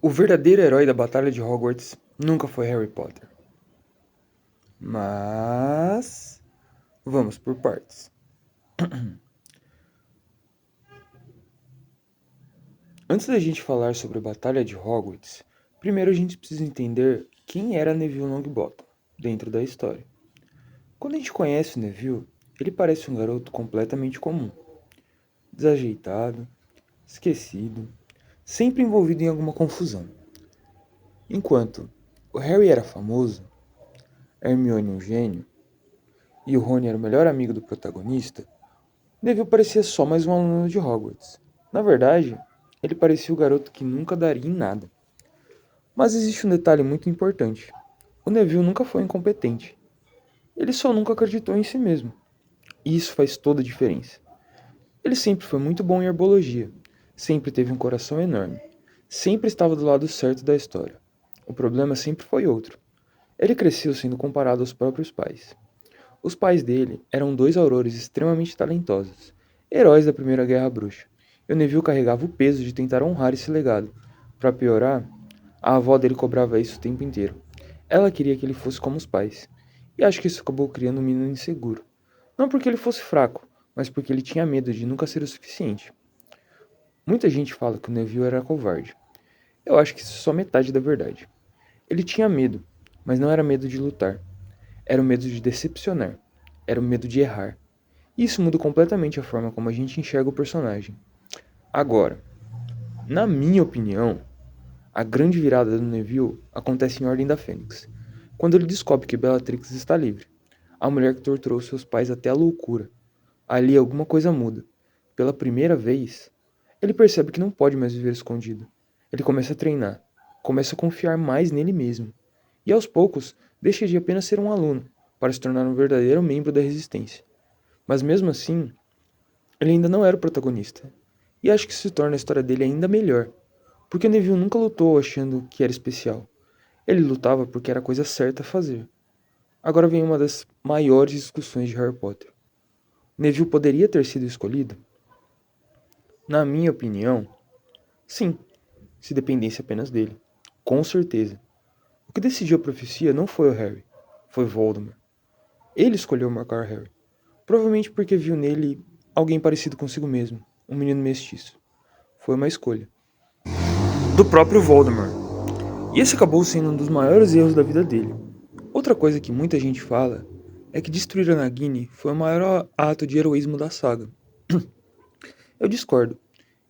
O verdadeiro herói da Batalha de Hogwarts nunca foi Harry Potter. Mas vamos por partes. Antes da gente falar sobre a Batalha de Hogwarts, primeiro a gente precisa entender quem era Neville Longbottom dentro da história. Quando a gente conhece o Neville, ele parece um garoto completamente comum, desajeitado, esquecido, sempre envolvido em alguma confusão. Enquanto o Harry era famoso, Hermione um gênio e o Rony era o melhor amigo do protagonista, Neville parecia só mais um aluno de Hogwarts. Na verdade, ele parecia o garoto que nunca daria em nada. Mas existe um detalhe muito importante. O Neville nunca foi incompetente. Ele só nunca acreditou em si mesmo. E isso faz toda a diferença. Ele sempre foi muito bom em herbologia. Sempre teve um coração enorme. Sempre estava do lado certo da história. O problema sempre foi outro. Ele cresceu sendo comparado aos próprios pais. Os pais dele eram dois aurores extremamente talentosos, heróis da Primeira Guerra Bruxa, e o Neville carregava o peso de tentar honrar esse legado. Para piorar, a avó dele cobrava isso o tempo inteiro. Ela queria que ele fosse como os pais, e acho que isso acabou criando um menino inseguro. Não porque ele fosse fraco, mas porque ele tinha medo de nunca ser o suficiente. Muita gente fala que o Neville era covarde. Eu acho que isso é só metade da verdade. Ele tinha medo, mas não era medo de lutar. Era o medo de decepcionar. Era o medo de errar. E isso muda completamente a forma como a gente enxerga o personagem. Agora, na minha opinião, a grande virada do Neville acontece em Ordem da Fênix, quando ele descobre que Bellatrix está livre, a mulher que torturou seus pais até a loucura. Ali alguma coisa muda. Pela primeira vez, ele percebe que não pode mais viver escondido. Ele começa a treinar, começa a confiar mais nele mesmo. E aos poucos, deixa de apenas ser um aluno, para se tornar um verdadeiro membro da resistência. Mas mesmo assim, ele ainda não era o protagonista. E acho que isso torna a história dele ainda melhor, porque o Neville nunca lutou achando que era especial. Ele lutava porque era a coisa certa a fazer. Agora vem uma das maiores discussões de Harry Potter. Neville poderia ter sido escolhido? Na minha opinião, sim, se dependesse apenas dele. Com certeza. O que decidiu a profecia não foi o Harry, foi Voldemort. Ele escolheu marcar Harry, provavelmente porque viu nele alguém parecido consigo mesmo, um menino mestiço. Foi uma escolha. Do próprio Voldemort. E esse acabou sendo um dos maiores erros da vida dele. Outra coisa que muita gente fala é que destruir a Nagini foi o maior ato de heroísmo da saga. Eu discordo.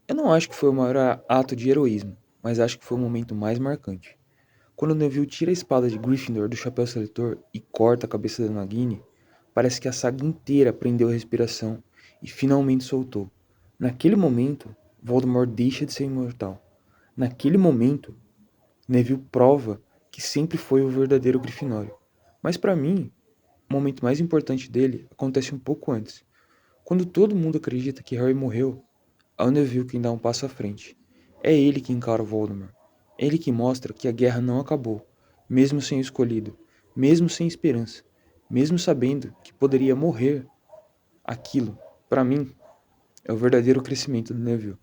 Eu não acho que foi o maior ato de heroísmo, mas acho que foi o momento mais marcante. Quando Neville tira a espada de Gryffindor do chapéu seletor e corta a cabeça da Nagini, parece que a saga inteira prendeu a respiração e finalmente soltou. Naquele momento, Voldemort deixa de ser imortal. Naquele momento, Neville prova que sempre foi o verdadeiro Grifinório. Mas para mim, o momento mais importante dele acontece um pouco antes. Quando todo mundo acredita que Harry morreu, é o Neville quem dá um passo à frente. É ele que encara o Voldemort. É ele que mostra que a guerra não acabou, mesmo sem o escolhido, mesmo sem esperança, mesmo sabendo que poderia morrer. Aquilo, para mim, é o verdadeiro crescimento do Neville.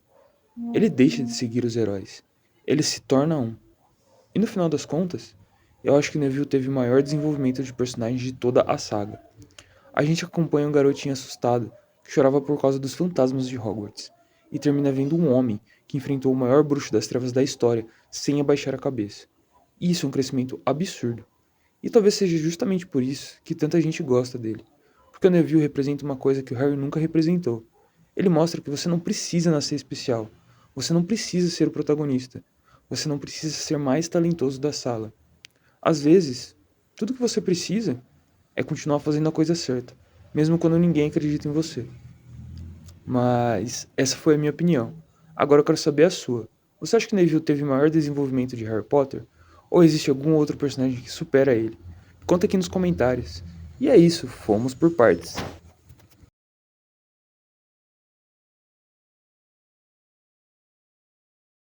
Ele deixa de seguir os heróis. Ele se torna um. E no final das contas, eu acho que Neville teve o maior desenvolvimento de personagem de toda a saga. A gente acompanha um garotinho assustado que chorava por causa dos fantasmas de Hogwarts e termina vendo um homem que enfrentou o maior bruxo das trevas da história sem abaixar a cabeça. Isso é um crescimento absurdo. E talvez seja justamente por isso que tanta gente gosta dele. Porque o Neville representa uma coisa que o Harry nunca representou. Ele mostra que você não precisa nascer especial. Você não precisa ser o protagonista. Você não precisa ser mais talentoso da sala. Às vezes, tudo que você precisa é continuar fazendo a coisa certa, mesmo quando ninguém acredita em você. Mas essa foi a minha opinião. Agora eu quero saber a sua. Você acha que Neville teve maior desenvolvimento de Harry Potter? Ou existe algum outro personagem que supera ele? Conta aqui nos comentários. E é isso, fomos por partes.